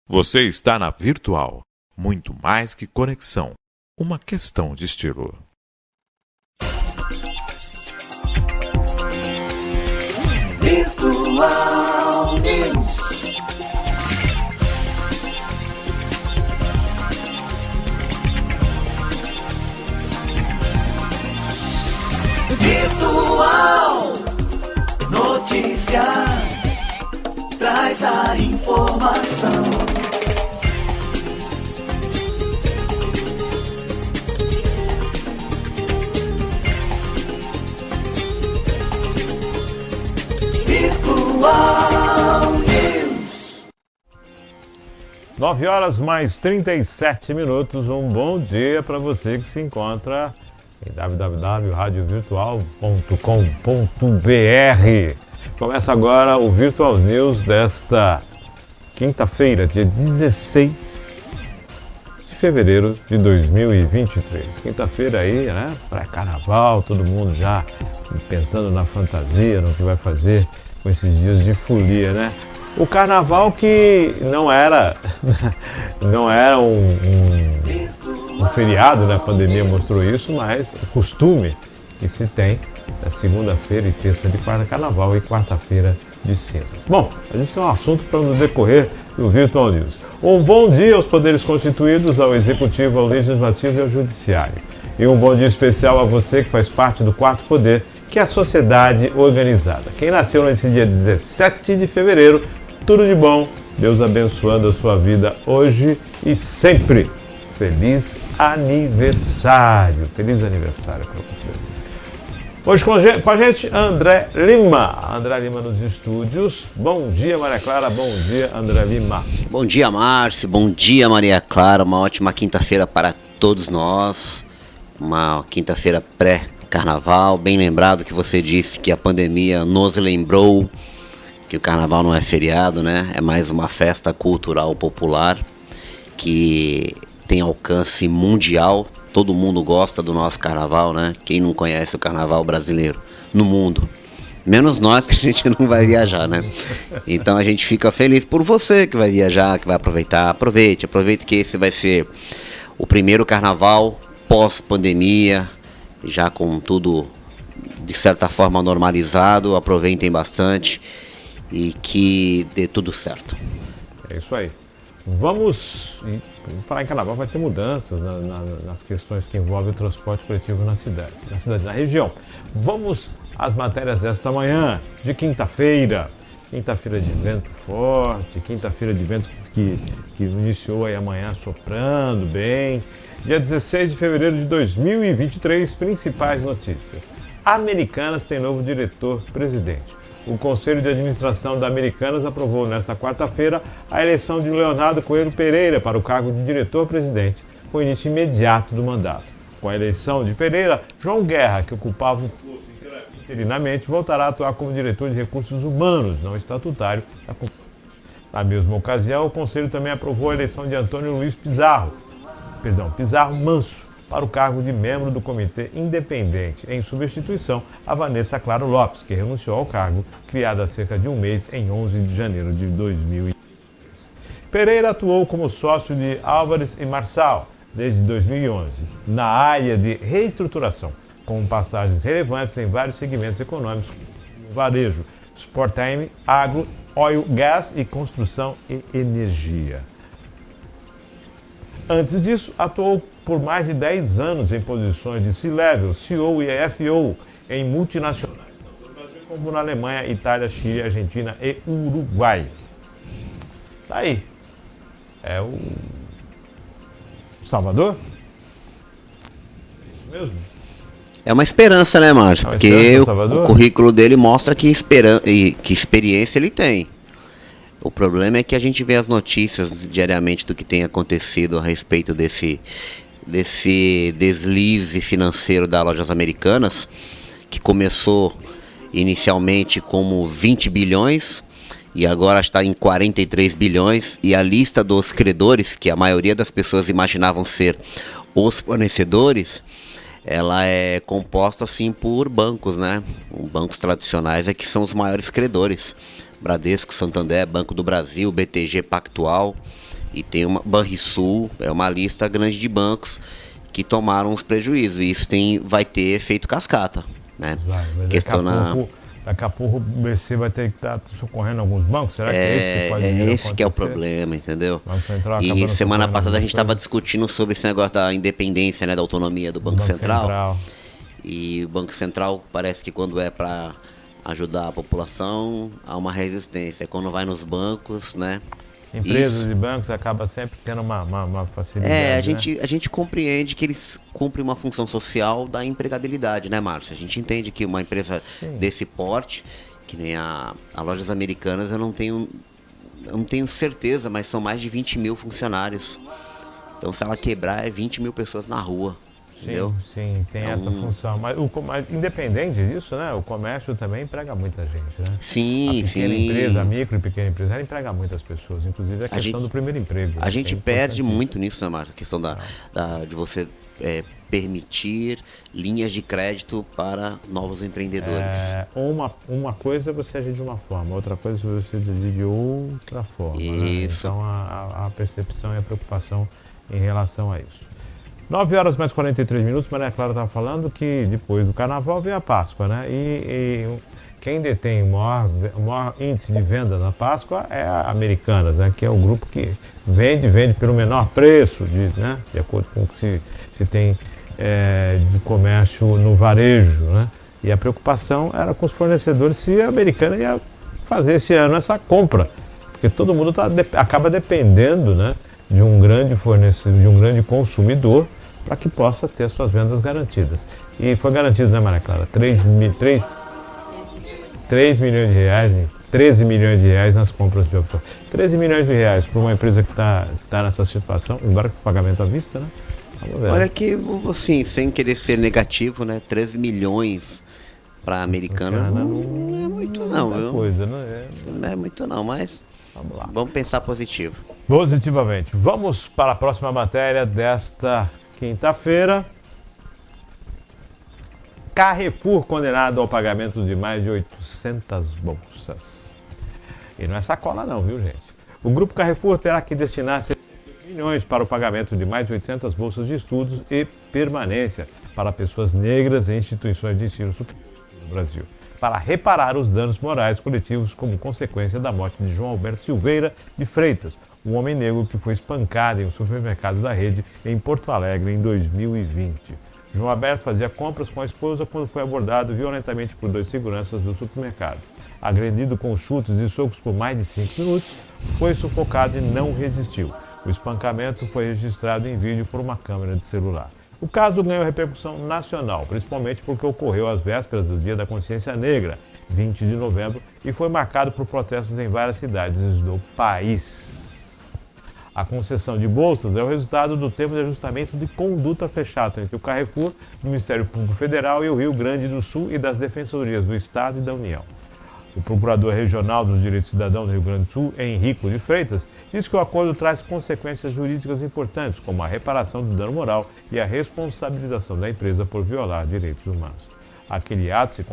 Você está na Virtual. Muito mais que conexão. Uma questão de estilo. Virtual News. Virtual Notícias. Traz a informação. Virtual News. 9 horas mais 37 minutos. Um bom dia para você que se encontra em www.radiovirtual.com.br. Começa agora o Virtual News desta quinta-feira, dia 16 de fevereiro de 2023. Quinta-feira aí, né? Pré-carnaval, todo mundo já pensando na fantasia, no que vai fazer com esses dias de folia, né? O carnaval que não era um feriado, né? A pandemia mostrou isso, mas o costume que se tem é segunda-feira e terça de quarta carnaval e quarta-feira de cinzas. Bom, mas isso é um assunto para no decorrer do Virtual News. Um bom dia aos poderes constituídos, ao Executivo, ao Legislativo e ao Judiciário. E um bom dia especial a você que faz parte do quarto poder, que é a sociedade organizada. Quem nasceu nesse dia 17 de fevereiro, tudo de bom, Deus abençoando a sua vida hoje e sempre. Feliz aniversário! Feliz aniversário para você. Hoje com a gente, André Lima. André Lima nos estúdios. Bom dia, Maria Clara. Bom dia, André Lima. Bom dia, Márcio. Bom dia, Maria Clara. Uma ótima quinta-feira para todos nós. Uma quinta-feira pré-carnaval. Bem lembrado que você disse que a pandemia nos lembrou que o carnaval não é feriado, né? É mais uma festa cultural popular que tem alcance mundial. Todo mundo gosta do nosso carnaval, né? Quem não conhece o carnaval brasileiro no mundo? Menos nós, que a gente não vai viajar, né? Então a gente fica feliz por você que vai viajar, que vai aproveitar. Aproveite que esse vai ser o primeiro carnaval pós-pandemia, já com tudo de certa forma normalizado. Aproveitem bastante e que dê tudo certo. É isso aí. Vamos falar em carnaval, vai ter mudanças nas questões que envolvem o transporte coletivo na região. Vamos às matérias desta manhã, de quinta-feira. Quinta-feira de vento forte, quinta-feira de vento que iniciou aí amanhã soprando bem. Dia 16 de fevereiro de 2023, principais notícias. Americanas tem novo diretor-presidente. O Conselho de Administração da Americanas aprovou nesta quarta-feira a eleição de Leonardo Coelho Pereira para o cargo de diretor-presidente, com início imediato do mandato. Com a eleição de Pereira, João Guerra, que ocupava o posto interinamente, voltará a atuar como diretor de recursos humanos, não estatutário, da companhia. Na mesma ocasião, o Conselho também aprovou a eleição de Antônio Luiz Pizarro Manso, para o cargo de membro do Comitê Independente, em substituição a Vanessa Claro Lopes, que renunciou ao cargo, criado há cerca de um mês, em 11 de janeiro de 2023. Pereira atuou como sócio de Álvares e Marçal desde 2011, na área de reestruturação, com passagens relevantes em vários segmentos econômicos, como varejo, sport time, agro, óleo, gás e construção e energia. Antes disso, atuou por mais de 10 anos em posições de C-Level, CEO e FO em multinacionais, tanto no Brasil como na Alemanha, Itália, Chile, Argentina e Uruguai. Tá aí. É o Salvador? Isso mesmo? É uma esperança, né, Márcio? Porque o currículo dele mostra que experiência ele tem. O problema é que a gente vê as notícias diariamente do que tem acontecido a respeito desse deslize financeiro das lojas americanas, que começou inicialmente como 20 bilhões e agora está em 43 bilhões. E a lista dos credores, que a maioria das pessoas imaginavam ser os fornecedores, ela é composta assim por bancos, né? Bancos tradicionais é que são os maiores credores. Bradesco, Santander, Banco do Brasil, BTG Pactual. E tem uma Banrisul, é uma lista grande de bancos que tomaram os prejuízos. E isso vai ter efeito cascata, né? Mas daqui a pouco o BC vai ter que estar socorrendo alguns bancos? Será que é isso que pode vir a esse que é o acontecer? problema, entendeu? Banco Central E acabando semana socorrendo passada a gente alguma estava coisa? discutindo sobre esse negócio da independência, né, da autonomia do Banco Central. E o Banco Central parece que quando é para ajudar a população, há uma resistência. Quando vai nos bancos, né? Empresas isso- e bancos acabam sempre tendo uma facilidade, né? a gente compreende que eles cumprem uma função social da empregabilidade, né, Márcio? A gente entende que uma empresa desse porte, que nem a Lojas Americanas, eu não tenho certeza, mas são mais de 20 mil funcionários. Então, se ela quebrar, é 20 mil pessoas na rua, entendeu? Sim, tem essa função. Mas independente disso, né? O comércio também emprega muita gente, né? Sim, A pequena sim. empresa, a micro e pequena empresa, ela emprega muitas pessoas. Inclusive a questão gente- do primeiro emprego. A né, gente que é perde importantíssimo. muito nisso, né, Márcio? A questão de você permitir linhas de crédito para novos empreendedores. Uma coisa é você agir de uma forma, outra coisa é você agir de outra forma. Né? Isso. Então a percepção e a preocupação em relação a isso. 9 horas mais 43 minutos, Maria Clara estava falando que depois do carnaval vem a Páscoa, né? E quem detém o maior índice de venda na Páscoa é a Americanas, né? Que é o grupo que vende pelo menor preço, né? De acordo com o que se tem de comércio no varejo, né? E a preocupação era com os fornecedores se a Americana ia fazer esse ano essa compra, porque todo mundo acaba dependendo, né? De um grande fornecedor, de um grande consumidor, para que possa ter suas vendas garantidas. E foi garantido, né, Maria Clara? 13 milhões de reais nas compras de opção. 13 milhões de reais para uma empresa que está nessa situação, embora com pagamento à vista, né? Vamos ver. Olha que, assim, sem querer ser negativo, né? 13 milhões para a Americana não é muito não, muita viu? coisa, né? Não é muito não, mas Vamos lá. vamos pensar positivo. Positivamente. Vamos para a próxima matéria desta quinta-feira. Carrefour condenado ao pagamento de mais de 800 bolsas. E não é sacola não, viu, gente? O Grupo Carrefour terá que destinar 60 milhões para o pagamento de mais de 800 bolsas de estudos e permanência para pessoas negras em instituições de ensino superior no Brasil, para reparar os danos morais coletivos como consequência da morte de João Alberto Silveira de Freitas, um homem negro que foi espancado em um supermercado da rede em Porto Alegre em 2020. João Alberto fazia compras com a esposa quando foi abordado violentamente por 2 seguranças do supermercado. Agredido com chutes e socos por mais de 5 minutos, foi sufocado e não resistiu. O espancamento foi registrado em vídeo por uma câmera de celular. O caso ganhou repercussão nacional, principalmente porque ocorreu às vésperas do Dia da Consciência Negra, 20 de novembro, e foi marcado por protestos em várias cidades do país. A concessão de bolsas é o resultado do termo de ajustamento de conduta fechado entre o Carrefour, o Ministério Público Federal e o Rio Grande do Sul e das Defensorias do Estado e da União. O Procurador Regional dos Direitos do Cidadão do Rio Grande do Sul, Henrico de Freitas, diz que o acordo traz consequências jurídicas importantes, como a reparação do dano moral e a responsabilização da empresa por violar direitos humanos. Aquele ato se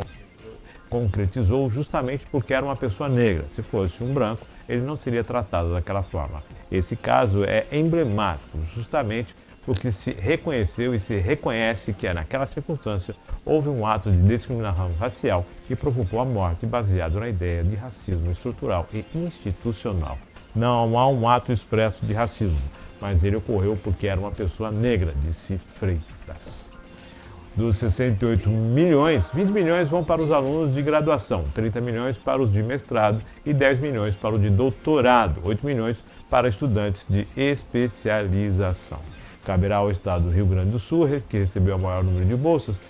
concretizou justamente porque era uma pessoa negra. Se fosse um branco, ele não seria tratado daquela forma. Esse caso é emblemático, justamente porque se reconheceu e se reconhece que naquela circunstância houve um ato de discriminação racial que provocou a morte baseado na ideia de racismo estrutural e institucional. Não há um ato expresso de racismo, mas ele ocorreu porque era uma pessoa negra, disse Freitas. Dos 68 milhões, 20 milhões vão para os alunos de graduação, 30 milhões para os de mestrado e 10 milhões para o de doutorado, 8 milhões para estudantes de especialização. Caberá ao Estado do Rio Grande do Sul, que recebeu o maior número de bolsas,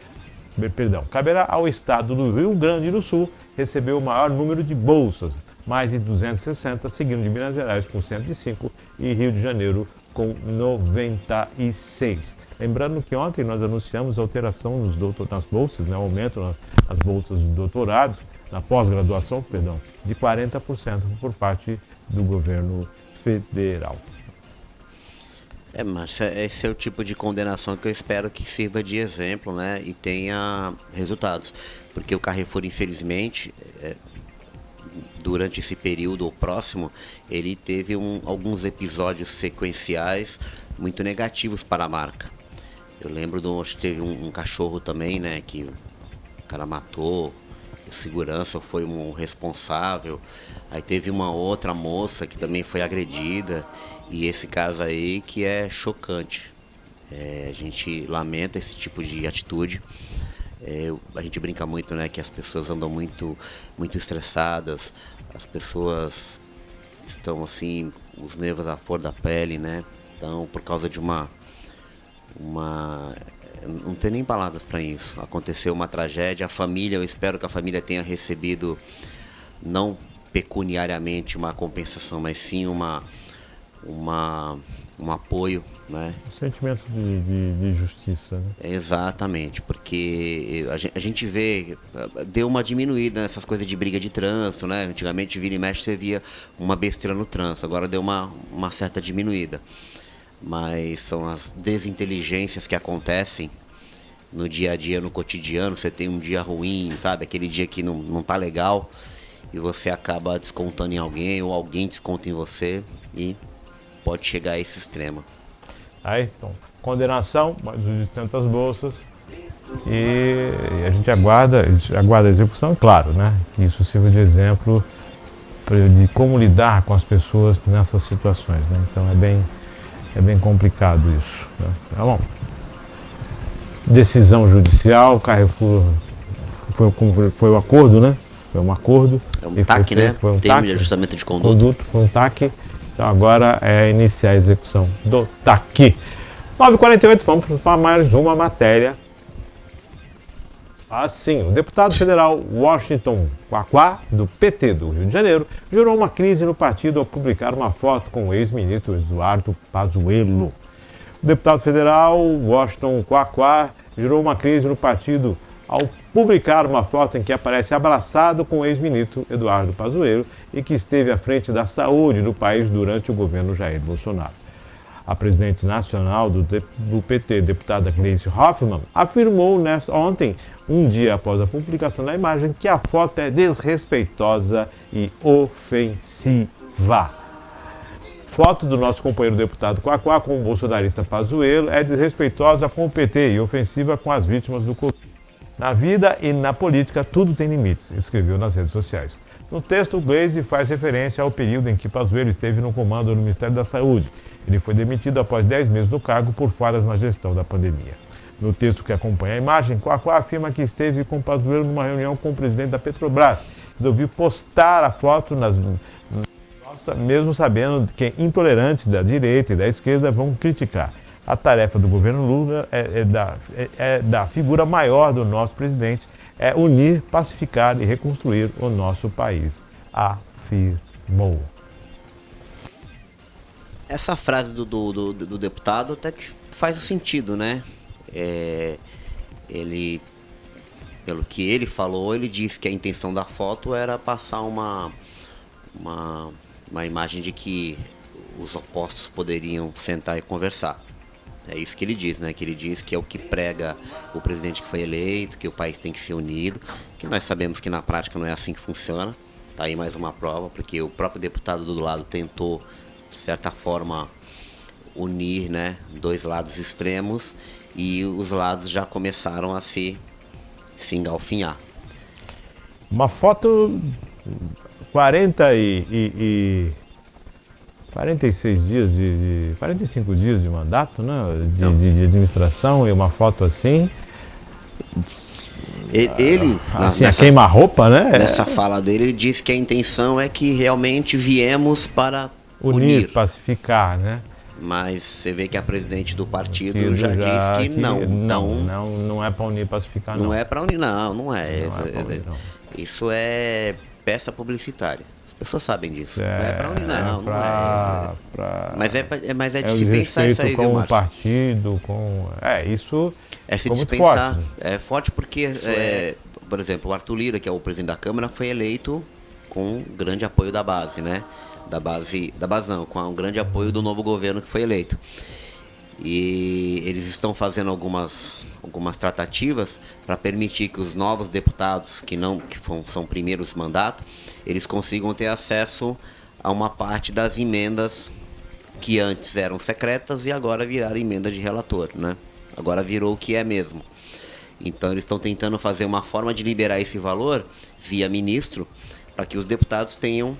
caberá ao Estado do Rio Grande do Sul receber o maior número de bolsas, mais de 260, seguindo de Minas Gerais com 105 e Rio de Janeiro com 96. Lembrando que ontem nós anunciamos a alteração nas bolsas, né, aumento nas bolsas de doutorado, na pós-graduação, de 40% por parte do governo federal. Mas esse é o tipo de condenação que eu espero que sirva de exemplo, né, e tenha resultados. Porque o Carrefour, infelizmente, durante esse período ou próximo, ele teve alguns episódios sequenciais muito negativos para a marca. Eu lembro acho que teve um cachorro também, né, que o cara matou, o segurança foi um responsável. Aí teve uma outra moça que também foi agredida, e esse caso aí que é chocante. A gente lamenta esse tipo de atitude. A gente brinca muito, né, que as pessoas andam muito estressadas, as pessoas estão assim, os nervos à flor da pele, né? Então, por causa de não tem nem palavras para isso. Aconteceu uma tragédia, a família, eu espero que a família tenha recebido, não pecuniariamente uma compensação, mas sim um apoio, né? Um sentimento de justiça, né? Exatamente, porque a gente vê, deu uma diminuída nessas coisas de briga de trânsito, né? Antigamente, vira e mexe, você via uma besteira no trânsito, agora deu uma certa diminuída. Mas são as desinteligências que acontecem no dia a dia, no cotidiano. Você tem um dia ruim, sabe? Aquele dia que não tá legal, e você acaba descontando em alguém, ou alguém desconta em você, e pode chegar a esse extremo. Aí, então, condenação, mais de 800 bolsas, e a gente aguarda a execução, claro, né? Que isso sirva de exemplo de como lidar com as pessoas nessas situações, né? Então é bem complicado isso, né? Tá bom. Decisão judicial, Carrefour, foi o acordo, né? Foi um acordo. É um TAC, né? Foi um Termo TAC, de ajustamento de conduta. Foi um TAC. Então agora é iniciar a execução do TAC. 9h48, vamos para mais uma matéria. Assim, o deputado federal Washington Quaquá, do PT do Rio de Janeiro, gerou uma crise no partido ao publicar uma foto com o ex-ministro Eduardo Pazuello. O deputado federal Washington Quaquá gerou uma crise no partido ao publicar uma foto em que aparece abraçado com o ex-ministro Eduardo Pazuello e que esteve à frente da saúde do país durante o governo Jair Bolsonaro. A presidente nacional do PT, deputada Gleisi Hoffmann, afirmou ontem, um dia após a publicação da imagem, que a foto é desrespeitosa e ofensiva. Foto do nosso companheiro deputado Quaquá com o bolsonarista Pazuello é desrespeitosa com o PT e ofensiva com as vítimas do Covid. Na vida e na política, tudo tem limites, escreveu nas redes sociais. No texto, Gleisi faz referência ao período em que Pazuello esteve no comando do Ministério da Saúde. Ele foi demitido após 10 meses no cargo por falhas na gestão da pandemia. No texto que acompanha a imagem, Quaquá afirma que esteve com Pazuello numa reunião com o presidente da Petrobras. Resolveu postar a foto mesmo sabendo que intolerantes da direita e da esquerda vão criticar. A tarefa do governo Lula da figura maior do nosso presidente, é unir, pacificar e reconstruir o nosso país, afirmou. Essa frase do deputado até que faz sentido, né? Ele, pelo que ele falou, ele disse que a intenção da foto era passar uma imagem de que os opostos poderiam sentar e conversar. É isso que ele diz, né? Que ele diz que é o que prega o presidente que foi eleito, que o país tem que ser unido, que nós sabemos que na prática não é assim que funciona. Tá aí mais uma prova, porque o próprio deputado do lado tentou, de certa forma, unir, né, dois lados extremos, e os lados já começaram a se engalfinhar. Uma foto 45 dias de mandato, né? De administração, e uma foto assim. Ele, assim, a queima-roupa, né? Nessa fala dele, ele disse que a intenção é que realmente viemos para unir, pacificar, né? Mas você vê que a presidente do partido já disse que não. Não é para unir, pacificar, não. Não é para unir, não é. Não. Isso é peça publicitária. As pessoas sabem disso. Não é para unir, não é. Mas é de se pensar isso aí, viu, com o Márcio? partido, com... isso... É se muito dispensar. forte, né? É forte porque, por exemplo, o Arthur Lira, que é o presidente da Câmara, foi eleito com grande apoio da base, né? Da base não, com um grande apoio do novo governo que foi eleito. E eles estão fazendo algumas tratativas para permitir que os novos deputados são primeiros mandatos, eles consigam ter acesso a uma parte das emendas que antes eram secretas e agora viraram emenda de relator, né? Agora virou o que é mesmo. Então eles estão tentando fazer uma forma de liberar esse valor via ministro para que os deputados tenham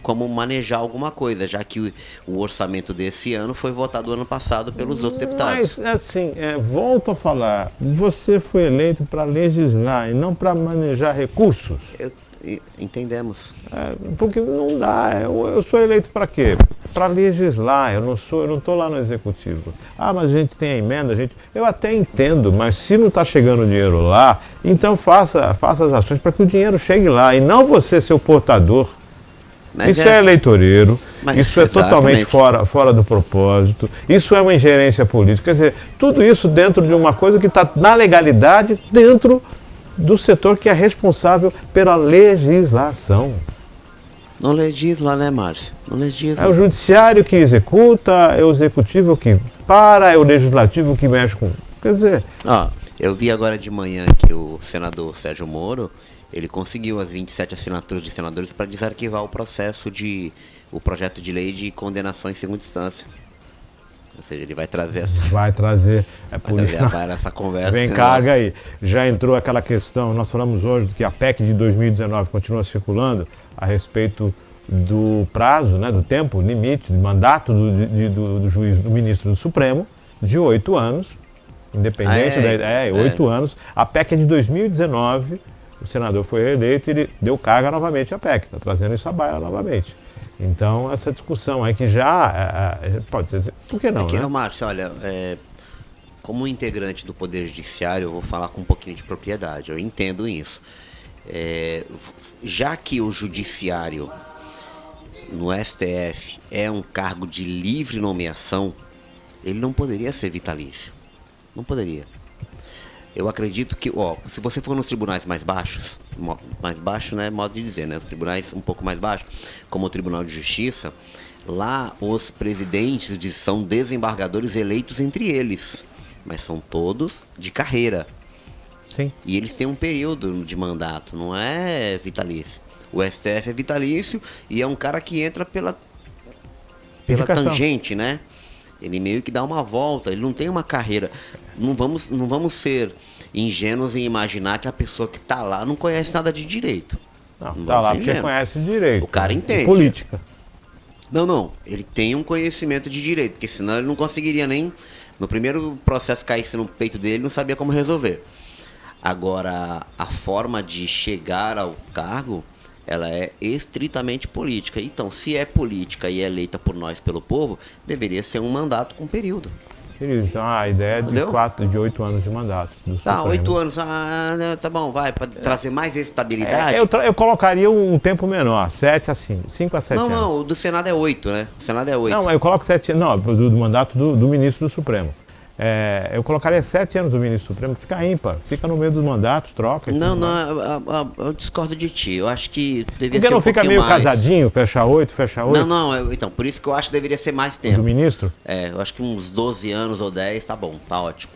como manejar alguma coisa, já que o orçamento desse ano foi votado ano passado pelos outros deputados. Mas, assim, volto a falar, você foi eleito para legislar e não para manejar recursos. Entendemos. Porque não dá, eu sou eleito para quê? Para legislar, eu não estou lá no executivo. Ah, mas a gente tem a emenda, eu até entendo, mas se não está chegando dinheiro lá, então faça as ações para que o dinheiro chegue lá e não você ser o portador. Mas isso é eleitoreiro, isso é totalmente fora do propósito, isso é uma ingerência política, quer dizer, tudo isso dentro de uma coisa que está na legalidade, dentro do setor que é responsável pela legislação. Não legisla, né, Márcio? Não legisla. É o judiciário que executa, é o executivo que para, é o legislativo que mexe com... Quer dizer... Eu vi agora de manhã que o senador Sérgio Moro, ele conseguiu as 27 assinaturas de senadores para desarquivar o projeto de lei de condenação em segunda instância. Ou seja, ele vai trazer essa... Vai trazer essa conversa. Vem carga aí. Já entrou aquela questão, nós falamos hoje que a PEC de 2019 continua circulando a respeito do prazo, né, do tempo limite, do mandato do juiz, do ministro do Supremo, de 8 anos, independente 8 anos. A PEC é de 2019, o senador foi reeleito e ele deu carga novamente à PEC, está trazendo isso à baila novamente. Então, essa discussão aí que já pode ser, por que não, né? Márcio, olha, como integrante do Poder Judiciário, eu vou falar com um pouquinho de propriedade, eu entendo isso. Já que o Judiciário no STF é um cargo de livre nomeação, ele não poderia ser vitalício. Não poderia. Eu acredito que, se você for nos tribunais mais baixos, né, modo de dizer, né, os tribunais um pouco mais baixos, como o Tribunal de Justiça, lá os presidentes são desembargadores eleitos entre eles, mas são todos de carreira. Sim. E eles têm um período de mandato, não é vitalício. O STF é vitalício e é um cara que entra pela tangente, né? Ele meio que dá uma volta, ele não tem uma carreira. Não vamos ser ingênuos em imaginar que a pessoa que está lá não conhece nada de direito. Não está lá porque conhece direito. O cara entende. Política. Não, ele tem um conhecimento de direito, porque senão ele não conseguiria nem, no primeiro processo caísse no peito dele, não sabia como resolver. Agora, a forma de chegar ao cargo, ela é estritamente política. Então, se é política e é eleita por nós, pelo povo, deveria ser um mandato com período. Então, a ideia é de 8 anos de mandato. Tá, 8 anos, tá bom, vai, para trazer mais estabilidade. Eu colocaria um tempo menor, 7 a 5, 5 a 7 anos. Não, o do Senado é 8, né? O Senado é 8. Não, eu coloco 7 anos, do mandato do ministro do Supremo. Eu colocaria 7 anos do ministro Supremo, fica ímpar, fica no meio dos mandatos, troca. Não, eu discordo de ti. Eu acho que deveria ser um pouquinho mais. Porque não fica meio casadinho, fecha 8? Não, então, por isso que eu acho que deveria ser mais tempo. Do ministro? Eu acho que uns 12 anos ou 10 tá bom, tá ótimo.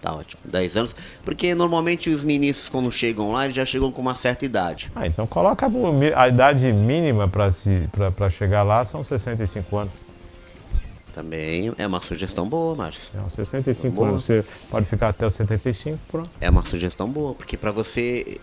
Tá ótimo, 10 anos. Porque normalmente os ministros, quando chegam lá, eles já chegam com uma certa idade. Então coloca a idade mínima para chegar lá, são 65 anos. Também é uma sugestão boa, Márcio. 65 anos, você pode ficar até os 75, pronto. É uma sugestão boa, porque para você,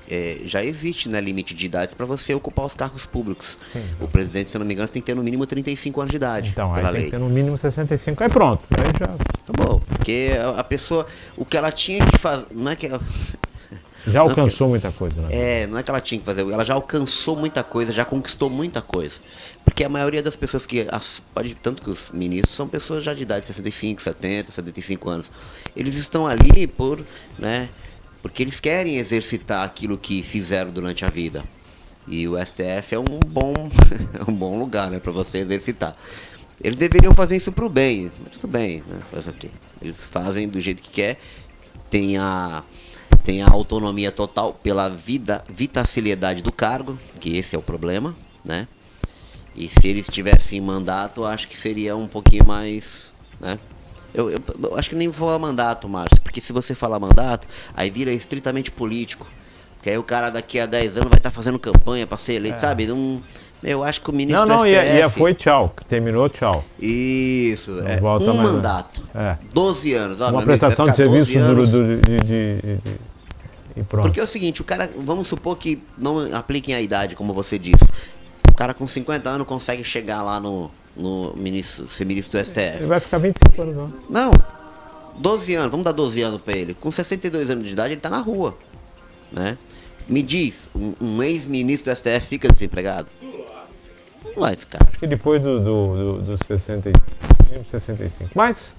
já existe, né, limite de idade para você ocupar os cargos públicos. Sim, então. O presidente, se eu não me engano, tem que ter no mínimo 35 anos de idade. Então, pela aí lei. tem que ter no mínimo 65, aí pronto. Aí já... Tá bom, porque a pessoa, o que ela tinha que fazer, não é que... Já alcançou muita coisa, né? Não é que ela tinha que fazer, ela já alcançou muita coisa, já conquistou muita coisa. Porque a maioria das pessoas tanto que os ministros são pessoas já de idade, 65, 70, 75 anos. Eles estão ali porque eles querem exercitar aquilo que fizeram durante a vida. E o STF é um bom lugar, né, para você exercitar. Eles deveriam fazer isso pro bem, mas tudo bem, né? Fazer o quê? Eles fazem do jeito que quer, tem a autonomia total pela vitacilidade do cargo, que esse é o problema, né? E se eles tivessem mandato, acho que seria um pouquinho mais, né? Eu acho que nem vou falar mandato, Márcio, porque se você falar mandato, aí vira estritamente político. Porque aí o cara daqui a 10 anos vai estar fazendo campanha para ser eleito, sabe? Eu acho que o ministro Não, do STF... Não, foi tchau, terminou tchau. Isso, volta um mais mandato, 12 anos. Ó, uma prestação de serviço e pronto. Porque é o seguinte, o cara, vamos supor que não apliquem a idade, como você disse. O cara com 50 anos consegue chegar lá no ministro, ser ministro do STF. Ele vai ficar 25 anos, não. 12 anos, vamos dar 12 anos pra ele. Com 62 anos de idade, ele tá na rua, né? Me diz, um ex-ministro do STF fica desempregado? Não vai ficar. Acho que depois do 65. Mas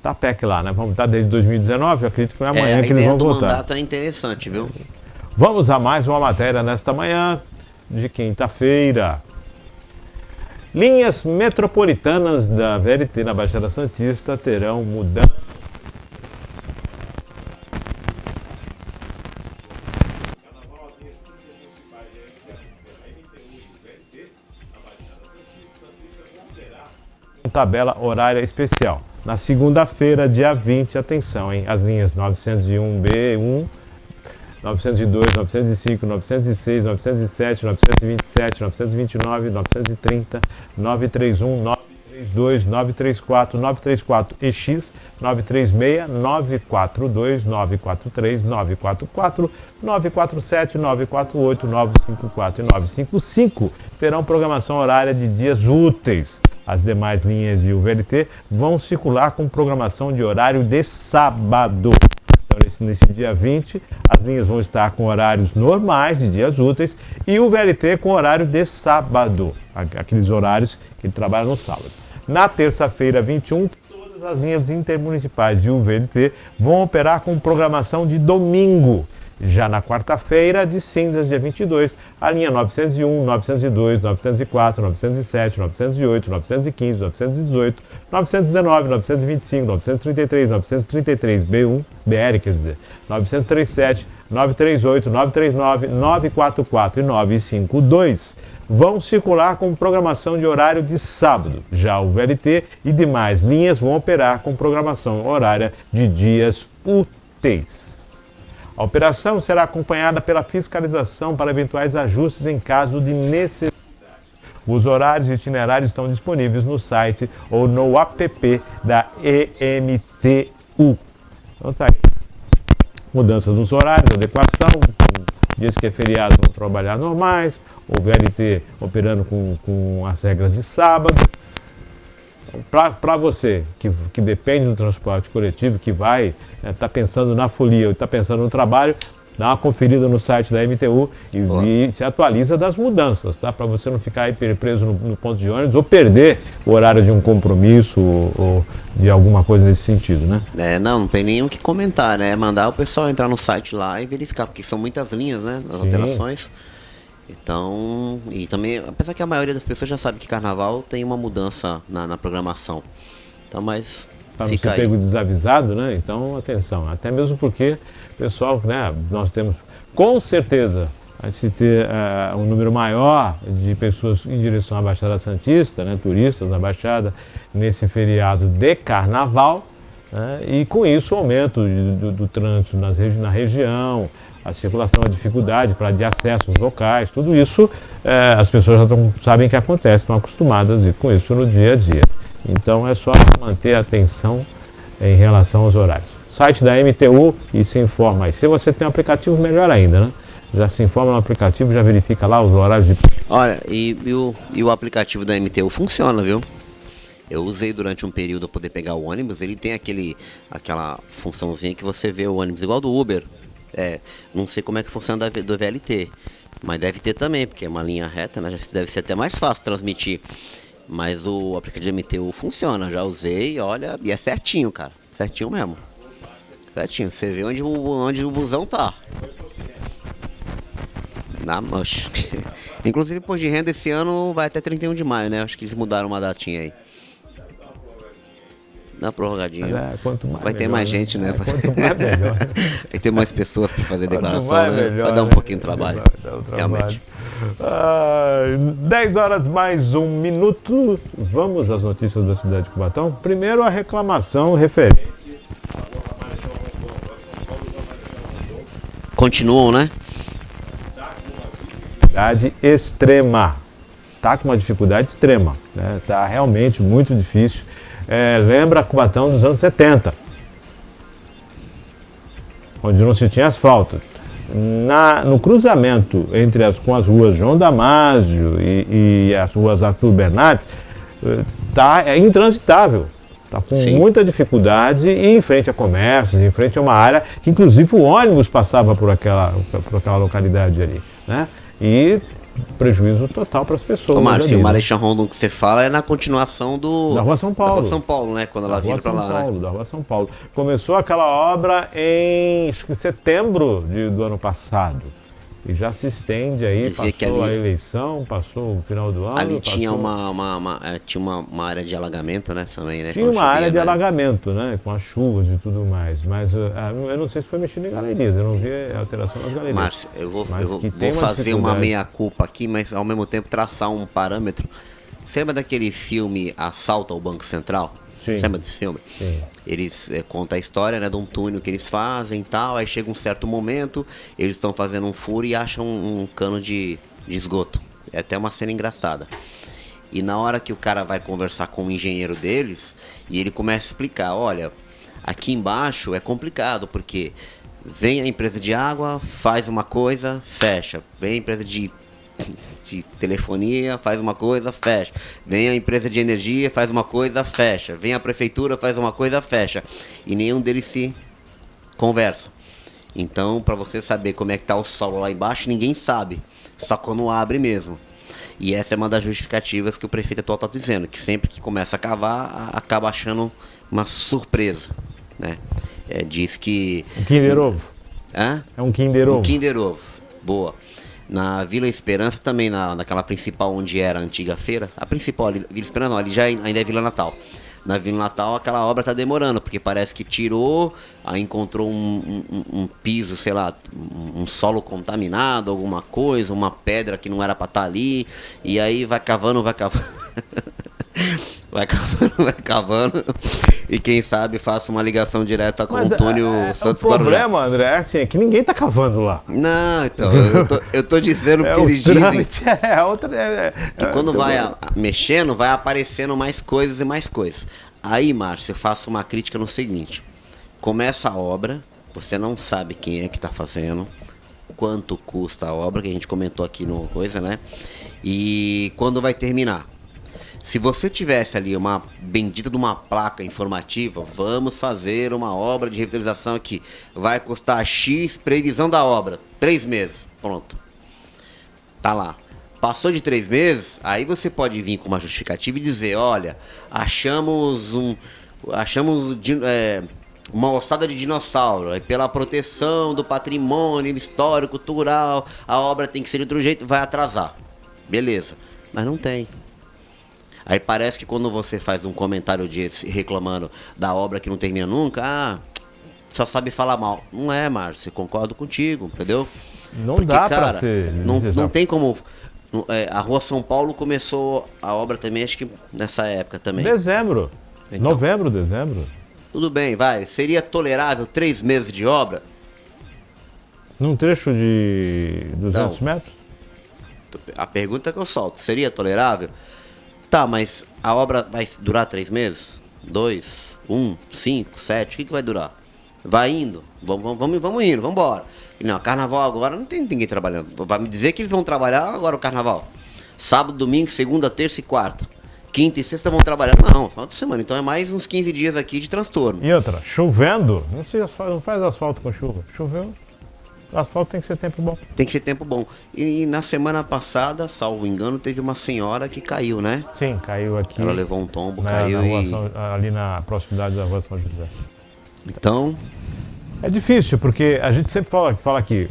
tá PEC lá, né? Vamos estar desde 2019, eu acredito que é amanhã que eles vão voltar. O mandato é interessante, viu? Vamos a mais uma matéria nesta manhã de quinta-feira. Linhas metropolitanas da VLT na Baixada Santista terão mudança. Tabela horária especial. Na segunda-feira, dia 20, atenção, hein? As linhas 901B1, 902, 905, 906, 907, 927, 929, 930, 931, 932, 934, 934 EX, 936, 942, 943, 944, 947, 948, 954 e 955 terão programação horária de dias úteis. As demais linhas e o VLT vão circular com programação de horário de sábado. Então, nesse dia 20, as linhas vão estar com horários normais de dias úteis e o VLT com horário de sábado, aqueles horários que ele trabalha no sábado. Na terça-feira, 21, todas as linhas intermunicipais e o VLT vão operar com programação de domingo. Já na quarta-feira, de cinzas, dia 22, a linha 901, 902, 904, 907, 908, 915, 918, 919, 925, 933, 933 B1, BR, quer dizer, 937, 938, 939, 944 e 952 vão circular com programação de horário de sábado. Já o VLT e demais linhas vão operar com programação horária de dias úteis. A operação será acompanhada pela fiscalização para eventuais ajustes em caso de necessidade. Os horários e itinerários estão disponíveis no site ou no app da EMTU. Então tá aí. Mudanças nos horários, adequação, dias que é feriado vão trabalhar normais, o VLT operando com as regras de sábado. Para você que depende do transporte coletivo, que vai tá pensando na folia ou está pensando no trabalho, dá uma conferida no site da MTU e se atualiza das mudanças, tá? Para você não ficar aí preso no ponto de ônibus ou perder o horário de um compromisso ou de alguma coisa nesse sentido, né? Não tem nenhum que comentar, né? Mandar o pessoal entrar no site lá e verificar, porque são muitas linhas, né? As alterações. Então, e também, apesar que a maioria das pessoas já sabe que carnaval tem uma mudança na programação. Então, mas para não ser pego desavisado, né? Então, atenção. Até mesmo porque, pessoal, né? Nós temos, com certeza, vai se ter um número maior de pessoas em direção à Baixada Santista, né? Turistas na Baixada, nesse feriado de carnaval. Né? E com isso, o aumento do trânsito na região, a circulação, a dificuldade de acesso aos locais, tudo isso as pessoas já sabem que acontece, estão acostumadas com isso no dia a dia. Então é só manter a atenção em relação aos horários. Site da MTU e se informa aí. Se você tem um aplicativo, melhor ainda, né? Já se informa no aplicativo, já verifica lá os horários de... Olha, e o aplicativo da MTU funciona, viu? Eu usei durante um período para poder pegar o ônibus, ele tem aquela funçãozinha que você vê o ônibus igual do Uber. Não sei como é que funciona do VLT, mas deve ter também, porque é uma linha reta, né? Deve ser até mais fácil transmitir. Mas o aplicativo MTU funciona, já usei, olha, e é certinho, cara. Certinho mesmo. Certinho, você vê onde o busão tá. Inclusive, imposto de renda esse ano vai até 31 de maio, né? Acho que eles mudaram uma datinha aí. Na prorrogadinha. Vai ter mais gente, né? Quanto mais melhor. Vai ter mais pessoas para fazer declaração, né? Vai dar um pouquinho de trabalho. Realmente. 10 horas mais um minuto. Vamos às notícias da cidade de Cubatão. Primeiro, a reclamação referente. Continuam, né? Dificuldade extrema. Está com uma dificuldade extrema. Está realmente muito difícil. Lembra Cubatão dos anos 70, onde não se tinha asfalto. No cruzamento com as ruas João Damásio e as ruas Arthur Bernardes, é intransitável. Está com muita dificuldade e em frente a comércios, em frente a uma área que inclusive o ônibus passava por aquela localidade ali, né? E prejuízo total para as pessoas. Ô, Márcio, o Marechal Rondon que você fala é na continuação da Rua São Paulo. Da Rua São Paulo, né? Quando ela vira para lá, né? Da Rua São Paulo. Começou aquela obra em, acho que setembro do ano passado. E já se estende aí, passou a eleição, passou o final do ano. Ali tinha uma área de alagamento, né, também, né? Tinha uma área de alagamento, né, com as chuvas e tudo mais. Mas eu não sei se foi mexido em galerias, eu não vi a alteração nas galerias. Márcio, eu vou fazer uma meia-culpa aqui, mas ao mesmo tempo traçar um parâmetro. Você lembra daquele filme Assalto ao Banco Central? Sim. Lembra desse filme? Sim. Eles contam a história, né, de um túnel que eles fazem e tal, aí chega um certo momento, eles estão fazendo um furo e acham um cano de esgoto. É até uma cena engraçada. E na hora que o cara vai conversar com o engenheiro deles, e ele começa a explicar, olha, aqui embaixo é complicado, porque vem a empresa de água, faz uma coisa, fecha. Vem a empresa de telefonia, faz uma coisa, fecha. Vem a empresa de energia, faz uma coisa, fecha. Vem a prefeitura, faz uma coisa, fecha. E nenhum deles se conversa. Então, para você saber como é que tá o solo lá embaixo, ninguém sabe. Só quando abre mesmo. E essa é uma das justificativas que o prefeito atual está dizendo, que sempre que começa a cavar, acaba achando uma surpresa, né? Diz que... Um Kinder Ovo. Hã? É um Kinder Ovo. Um Kinder Ovo. Boa. Na Vila Esperança, também naquela principal onde era a antiga feira, a principal ali, Vila Esperança não, ali já ainda é Vila Natal. Na Vila Natal aquela obra está demorando, porque parece que tirou, aí encontrou um piso, sei lá, um solo contaminado, alguma coisa, uma pedra que não era para estar ali, e aí vai cavando. Vai cavando, e quem sabe faça uma ligação direta com o Antônio Santos Guarujá. O problema, André, é que ninguém tá cavando lá. Não, então, eu tô dizendo que eles dizem que quando vai mexendo, vai aparecendo mais coisas e mais coisas. Aí, Márcio, eu faço uma crítica no seguinte: começa a obra, você não sabe quem é que tá fazendo, quanto custa a obra, que a gente comentou aqui no coisa, né? E quando vai terminar. Se você tivesse ali uma bendita de uma placa informativa, vamos fazer uma obra de revitalização aqui, vai custar X, previsão da obra, 3 meses, pronto. Tá lá. Passou de 3 meses, aí você pode vir com uma justificativa e dizer, olha, achamos uma ossada de dinossauro, pela proteção do patrimônio histórico, cultural, a obra tem que ser de outro jeito, vai atrasar. Beleza, mas não tem. Aí parece que quando você faz um comentário reclamando da obra que não termina nunca, só sabe falar mal. Não é, Márcio, concordo contigo, entendeu? Não porque, dá pra ser... Não tem como... a Rua São Paulo começou a obra também, acho que nessa época também. Dezembro. Então, novembro, dezembro. Tudo bem, vai. Seria tolerável 3 meses de obra? Num trecho de 200 metros? A pergunta que eu solto, seria tolerável? Tá, mas a obra vai durar 3 meses? 2, 1, 5, 7, o que vai durar? Vai indo, vamos indo, vamos embora. Não, carnaval agora não tem ninguém trabalhando. Vai me dizer que eles vão trabalhar agora o carnaval? Sábado, domingo, segunda, terça e quarta. Quinta e sexta vão trabalhar? Não, final de semana. Então é mais uns 15 dias aqui de transtorno. E outra, chovendo, não faz asfalto com chuva. Choveu. O asfalto tem que ser tempo bom. Tem que ser tempo bom. E na semana passada, salvo engano, teve uma senhora que caiu, né? Sim, caiu aqui. Ela levou um tombo, caiu ali na proximidade da Rua São José. Então, É difícil, porque a gente sempre fala aqui,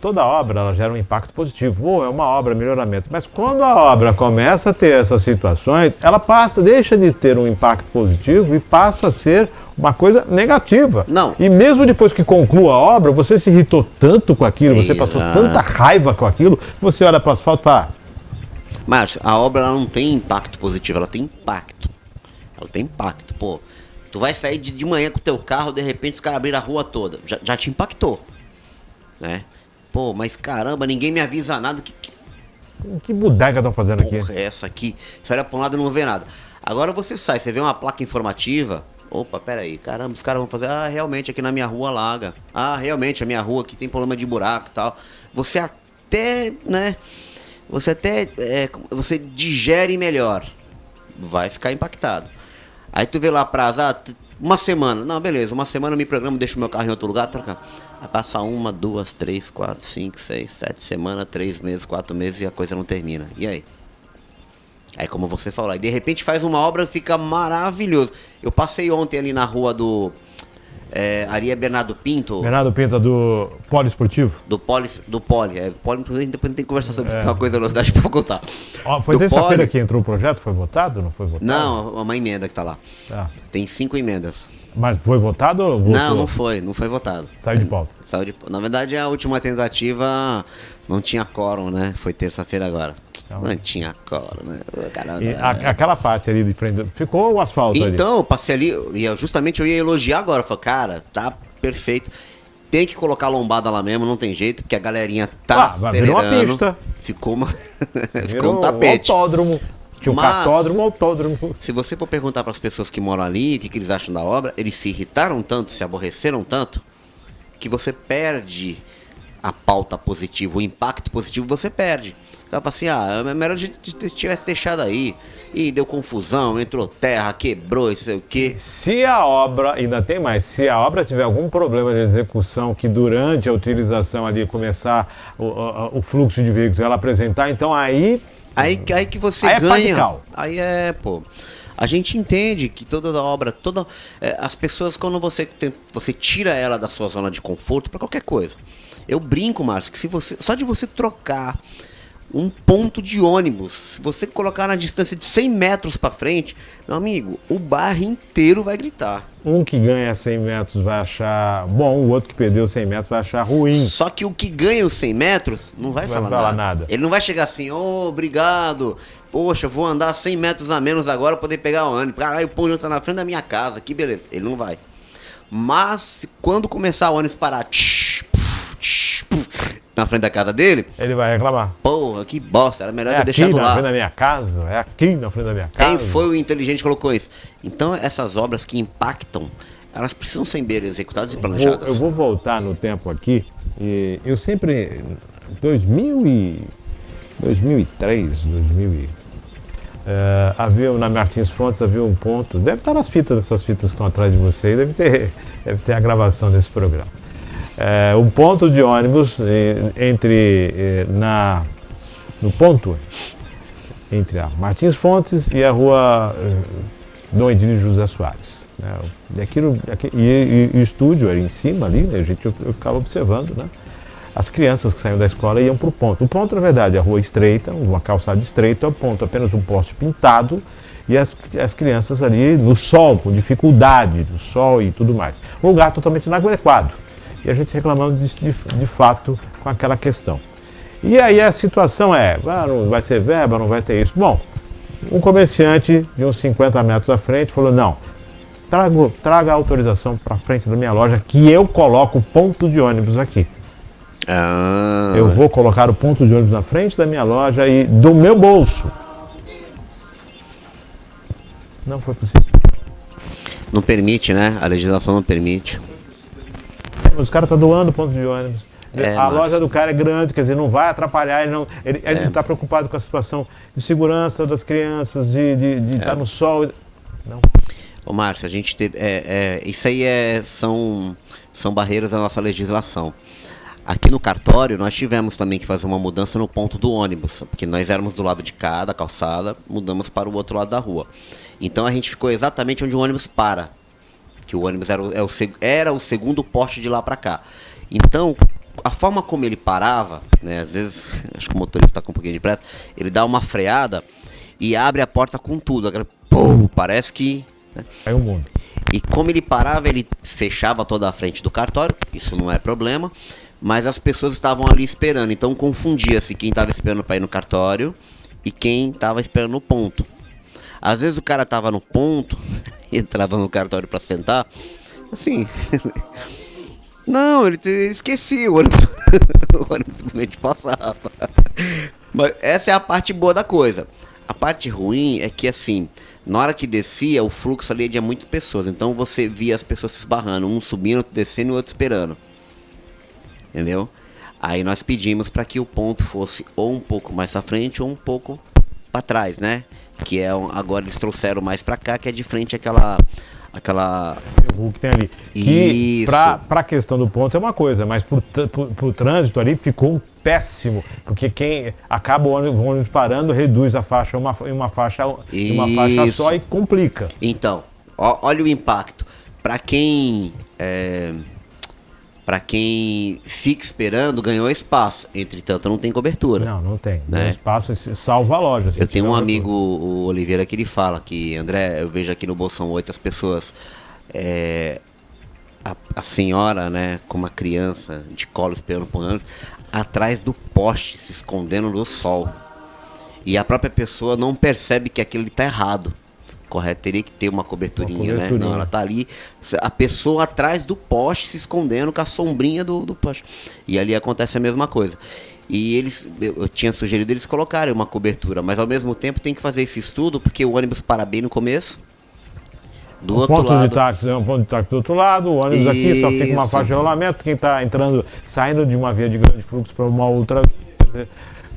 toda obra ela gera um impacto positivo, é uma obra, melhoramento. Mas quando a obra começa a ter essas situações, ela deixa de ter um impacto positivo e passa a ser uma coisa negativa. Não. E mesmo depois que conclua a obra, você se irritou tanto com aquilo, você passou tanta raiva com aquilo, que você olha para o asfalto e fala... Márcio, a obra ela não tem impacto positivo, ela tem impacto. Ela tem impacto, pô. Tu vai sair de manhã com o teu carro, de repente os caras abriram a rua toda. Já te impactou, né? Pô, mas caramba, ninguém me avisa nada. Que bodega estão fazendo aqui? Porra, é essa aqui? Você olha pra um lado e não vê nada. Agora você sai, você vê uma placa informativa. Opa, peraí, caramba, os caras vão fazer. Ah, realmente aqui na minha rua alaga. Ah, realmente a minha rua aqui tem problema de buraco e tal. Você até, né? Você digere melhor. Vai ficar impactado. Aí tu vê lá prazo, uma semana. Não, beleza, uma semana eu me programo, deixo meu carro em outro lugar, troca. Vai passar 1, 2, 3, 4, 5, 6, 7 semanas, 3 meses, 4 meses e a coisa não termina. E aí? Aí como você falou, aí de repente faz uma obra e fica maravilhoso. Eu passei ontem ali na rua do Aria Bernardo Pinto. Bernardo Pinto do Poliesportivo? Do Poli, inclusive depois a gente tem que conversar sobre isso, tem uma coisa na cidade pra contar. Foi terça-feira que entrou o projeto, foi votado? Não foi votado? Não, uma emenda que tá lá. Tem 5 emendas. Mas foi votado ou votou? Não foi votado. Saiu de pauta. Na verdade, a última tentativa não tinha quórum, né? Foi terça-feira agora. Não tinha quórum, né? Aquela parte ali de frente, ficou o asfalto ali. Então, eu passei ali, eu ia elogiar agora. Falei, cara, tá perfeito. Tem que colocar a lombada lá mesmo, não tem jeito, porque a galerinha tá acelerando. Virou uma pista. Ficou um tapete. Um autódromo. Tinha um autódromo. Se você for perguntar para as pessoas que moram ali, o que eles acham da obra, eles se irritaram tanto, se aborreceram tanto, que você perde a pauta positiva, o impacto positivo você perde. Ela fala assim, é melhor a gente tivesse deixado aí. E deu confusão, entrou terra, quebrou, não sei o quê. Se a obra, ainda tem mais, se a obra tiver algum problema de execução, que durante a utilização ali começar o fluxo de veículos, ela apresentar, então aí que você aí ganha. A gente entende que toda a obra, as pessoas, quando você tira ela da sua zona de conforto para qualquer coisa. Eu brinco, Márcio, que só de você trocar um ponto de ônibus, se você colocar na distância de 100 metros para frente, meu amigo, o bairro inteiro vai gritar. Um que ganha 100 metros vai achar bom, o outro que perdeu 100 metros vai achar ruim. Só que o que ganha os 100 metros não vai falar nada. Ele não vai chegar assim, obrigado, poxa, vou andar 100 metros a menos agora para poder pegar o ônibus. Caralho, o pão está na frente da minha casa, que beleza. Ele não vai. Mas, quando começar o ônibus parar, na frente da casa dele, ele vai reclamar. Porra, que bosta, era melhor ter deixado lá. É aqui na frente da minha casa, é aqui na frente da minha casa. Quem foi o inteligente que colocou isso? Então, essas obras que impactam, elas precisam ser bem executadas e planejadas. Eu vou voltar no tempo aqui, e eu sempre, 2003, havia na Martins Frontes, havia um ponto, deve estar nas fitas, essas fitas que estão atrás de você, deve ter a gravação desse programa. Um ponto de ônibus no ponto entre a Martins Fontes e a rua Dom Edílio José Soares. Né? E o estúdio era em cima ali, né? Eu ficava observando, né? As crianças que saíam da escola iam para o ponto. O ponto, na verdade, é a rua estreita, uma calçada estreita, o ponto apenas um poste pintado e as crianças ali no sol, com dificuldade do sol e tudo mais. Um lugar totalmente inadequado. E a gente reclamando de fato com aquela questão. E aí a situação não vai ser verba, não vai ter isso. Bom, um comerciante de uns 50 metros à frente falou, não, traga a autorização para frente da minha loja que eu coloco o ponto de ônibus aqui. Eu vou colocar o ponto de ônibus na frente da minha loja e do meu bolso. Não foi possível. Não permite, né? A legislação não permite. Os caras estão doando ponto de ônibus. Loja do cara é grande, quer dizer, não vai atrapalhar, ele está preocupado com a situação de segurança das crianças, de estar no sol. Não. Ô Márcio, a gente teve. Isso aí são barreiras da nossa legislação. Aqui no cartório nós tivemos também que fazer uma mudança no ponto do ônibus, porque nós éramos do lado de cá, da calçada, mudamos para o outro lado da rua. Então a gente ficou exatamente onde o ônibus para. que o ônibus era o segundo poste de lá para cá. Então, a forma como ele parava, né, às vezes, acho que o motorista está com um pouquinho de pressa, ele dá uma freada e abre a porta com tudo, aquela, pum, parece que... Né? Caiu o mundo. E como ele parava, ele fechava toda a frente do cartório, isso não é problema, mas as pessoas estavam ali esperando, então confundia-se quem estava esperando para ir no cartório e quem estava esperando no ponto. Às vezes o cara estava no ponto, entrava no cartório para sentar, assim... Não, ele esquecia, o ônibus simplesmente passava. Mas essa é a parte boa da coisa. A parte ruim é que, assim, na hora que descia, o fluxo ali é de muitas pessoas. Então você via as pessoas se esbarrando, um subindo, outro descendo e o outro esperando. Entendeu? Aí nós pedimos para que o ponto fosse ou um pouco mais à frente ou um pouco para trás, né? Que é agora eles trouxeram mais para cá, que é de frente aquela O que tem ali. Que Isso. para a questão do ponto é uma coisa, mas pro trânsito ali ficou péssimo, porque quem acaba o ônibus parando reduz a faixa em uma faixa só e complica. Então, olha o impacto. Para quem fica esperando, ganhou espaço. Entretanto, não tem cobertura. Não tem. Né? O espaço salva a loja. Eu tenho um amigo, o Oliveira, que ele fala que, André, eu vejo aqui no Bolsão 8 as pessoas, a senhora, né, com uma criança de colo esperando por ônibus, atrás do poste, se escondendo do sol. E a própria pessoa não percebe que aquilo está errado. Correto, teria que ter uma coberturinha, né? Não, ela tá ali, a pessoa atrás do poste se escondendo com a sombrinha do poste. E ali acontece a mesma coisa. E eu tinha sugerido eles colocarem uma cobertura, mas ao mesmo tempo tem que fazer esse estudo, porque o ônibus para bem no começo. Do outro lado. Ponto de táxi é um ponto de táxi do outro lado, o ônibus aqui só fica uma faixa de rolamento, quem está saindo de uma via de grande fluxo para uma outra.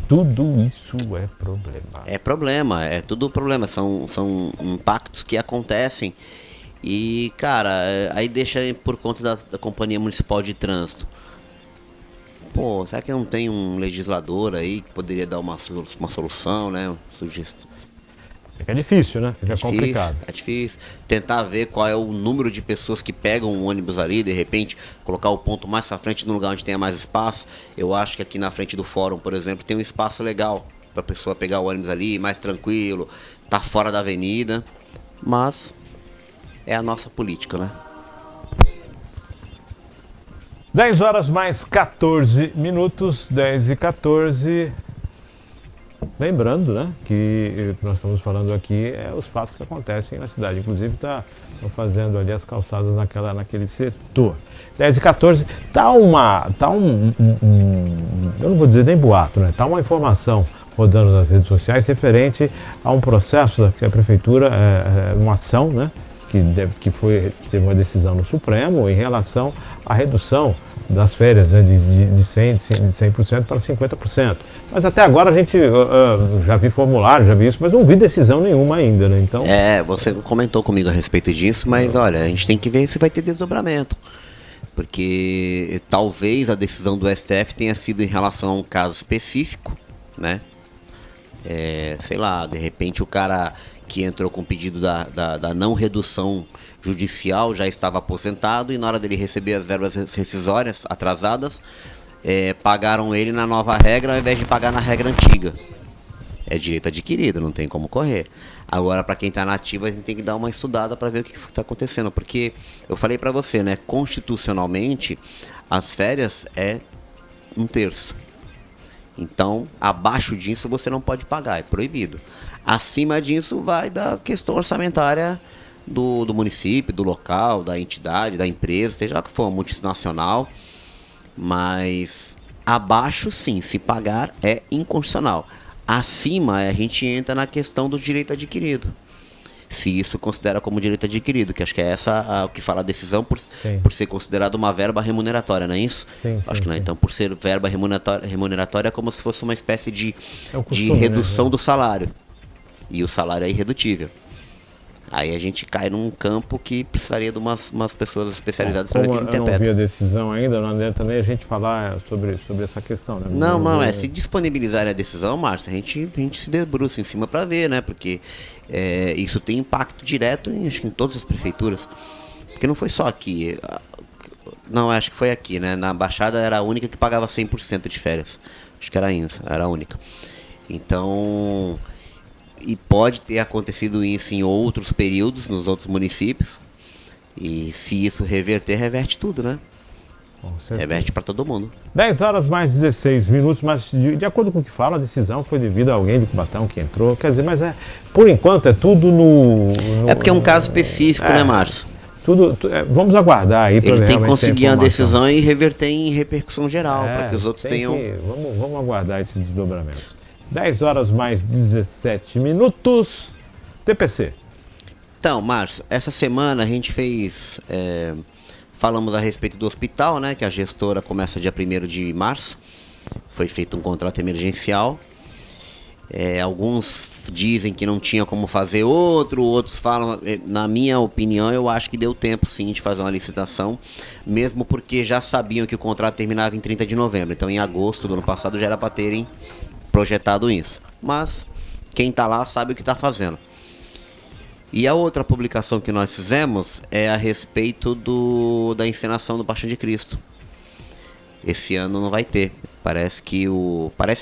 Tudo isso é problema. É problema, é tudo problema. São impactos que acontecem. E, cara, aí deixa por conta da Companhia Municipal de Trânsito. Pô, será que não tem um legislador aí que poderia dar uma solução, né? Sugestão. É difícil, né? Fica complicado. É difícil. Tentar ver qual é o número de pessoas que pegam um ônibus ali, de repente, colocar o ponto mais à frente no lugar onde tenha mais espaço. Eu acho que aqui na frente do fórum, por exemplo, tem um espaço legal para a pessoa pegar o ônibus ali, mais tranquilo, tá fora da avenida. Mas é a nossa política, né? 10 horas mais 14 minutos, 10h14. Lembrando, né, que o que nós estamos falando aqui é os fatos que acontecem na cidade. Inclusive estão fazendo ali as calçadas naquele setor. 10h14, eu não vou dizer nem boato, né? Tá uma informação rodando nas redes sociais referente a um processo que a prefeitura, uma ação, né, que teve uma decisão no Supremo em relação à redução das férias, né, de 100% para 50%. Mas até agora a gente já vi formulário, já vi isso, mas não vi decisão nenhuma ainda, né? Então... você comentou comigo a respeito disso, mas olha, a gente tem que ver se vai ter desdobramento. Porque talvez a decisão do STF tenha sido em relação a um caso específico, né? Sei lá, de repente o cara que entrou com o pedido da não redução judicial já estava aposentado e na hora dele receber as verbas rescisórias atrasadas, pagaram ele na nova regra ao invés de pagar na regra antiga. É direito adquirido, não tem como correr. Agora, para quem está na ativa, a gente tem que dar uma estudada para ver o que está acontecendo, porque eu falei para você, né, constitucionalmente, as férias é 1/3. Então, abaixo disso você não pode pagar, é proibido. Acima disso vai da questão orçamentária do município, do local, da entidade, da empresa, seja lá que for, multinacional. Mas abaixo, sim, se pagar é inconstitucional. Acima, a gente entra na questão do direito adquirido. Se isso considera como direito adquirido, que acho que é essa o que fala a decisão por ser considerado uma verba remuneratória, não é isso? Acho que não. Então, por ser verba remuneratória é como se fosse uma espécie de costume, redução, né, do salário. E o salário é irredutível. Aí a gente cai num campo que precisaria de umas pessoas especializadas para ver que interpretam. Eu não vi a decisão ainda, não adianta nem a gente falar sobre essa questão, né? Se disponibilizar a decisão, Márcio, a gente se debruça em cima para ver, né? Porque isso tem impacto direto acho que em todas as prefeituras. Porque não foi só aqui. Não, acho que foi aqui, né? Na Baixada era a única que pagava 100% de férias. Acho que era isso, era a única. Então, e pode ter acontecido isso em outros períodos, nos outros municípios. E se isso reverter, reverte tudo, né? Reverte para todo mundo. 10 horas mais 16 minutos, mas de acordo com o que fala, a decisão foi devido a alguém de Cubatão que entrou. Quer dizer, mas por enquanto é tudo no é porque é um caso específico, né, Márcio? Vamos aguardar aí para ele tem que conseguir a decisão e reverter em repercussão geral, para que os outros tenham... Vamos aguardar esses desdobramentos. 10 horas mais 17 minutos. TPC. Então, Márcio, essa semana a gente fez... falamos a respeito do hospital, né? Que a gestora começa dia 1º de março. Foi feito um contrato emergencial. Alguns dizem que não tinha como fazer outros falam... Na minha opinião, eu acho que deu tempo sim de fazer uma licitação. Mesmo porque já sabiam que o contrato terminava em 30 de novembro. Então em agosto do ano passado já era para terem projetado isso. Mas quem está lá sabe o que está fazendo. E a outra publicação que nós fizemos é a respeito da encenação do Paixão de Cristo. Esse ano não vai ter. Parece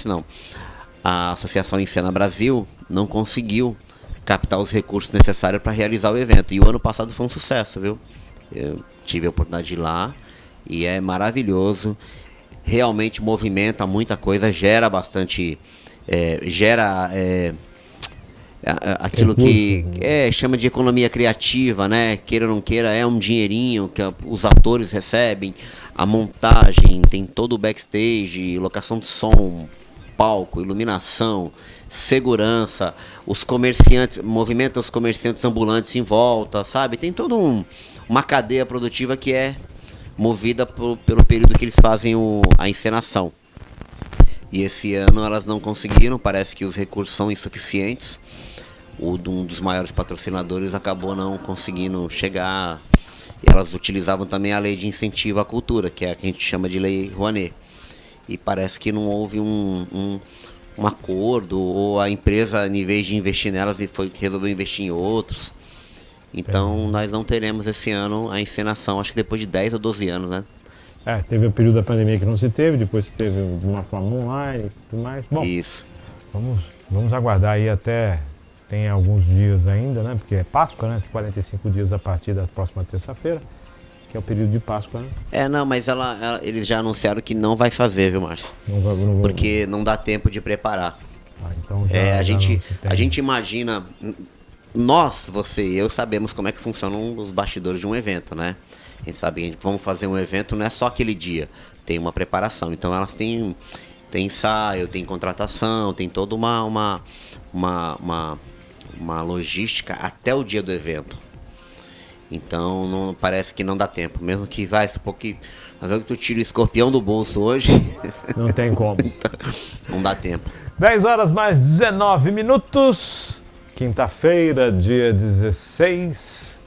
não. A Associação Encena Brasil não conseguiu captar os recursos necessários para realizar o evento. E o ano passado foi um sucesso, viu? Eu tive a oportunidade de ir lá e é maravilhoso. Realmente movimenta muita coisa, gera bastante... aquilo que chama de economia criativa, né? Queira ou não queira, é um dinheirinho que os atores recebem, a montagem, tem todo o backstage, locação de som, palco, iluminação, segurança, os comerciantes, movimenta os comerciantes ambulantes em volta, sabe? Tem toda uma cadeia produtiva que é movida pelo período que eles fazem a encenação. E esse ano elas não conseguiram, parece que os recursos são insuficientes. Um dos maiores patrocinadores acabou não conseguindo chegar. E elas utilizavam também a lei de incentivo à cultura, que é a que a gente chama de lei Rouanet. E parece que não houve um acordo, ou a empresa, em vez de investir nelas, resolveu investir em outros. Então nós não teremos esse ano a encenação, acho que depois de 10 ou 12 anos, né? Teve o período da pandemia que não se teve, depois se teve de uma forma online e tudo mais. Bom, isso. Vamos aguardar aí até... Tem alguns dias ainda, né? Porque é Páscoa, né? Tem 45 dias a partir da próxima terça-feira, que é o período de Páscoa, né? Não, mas eles já anunciaram que não vai fazer, viu, Márcio? Porque não dá tempo de preparar. Então a gente imagina... Nós, você e eu, sabemos como é que funcionam os bastidores de um evento, né? A gente sabe que vamos fazer um evento, não é só aquele dia. Tem uma preparação. Então elas têm ensaio, tem contratação, tem toda uma logística até o dia do evento. Então parece que não dá tempo. Mesmo que supor que tu tira o escorpião do bolso hoje. Não tem como. Não dá tempo. 10 horas mais 19 minutos. Quinta-feira, dia 16.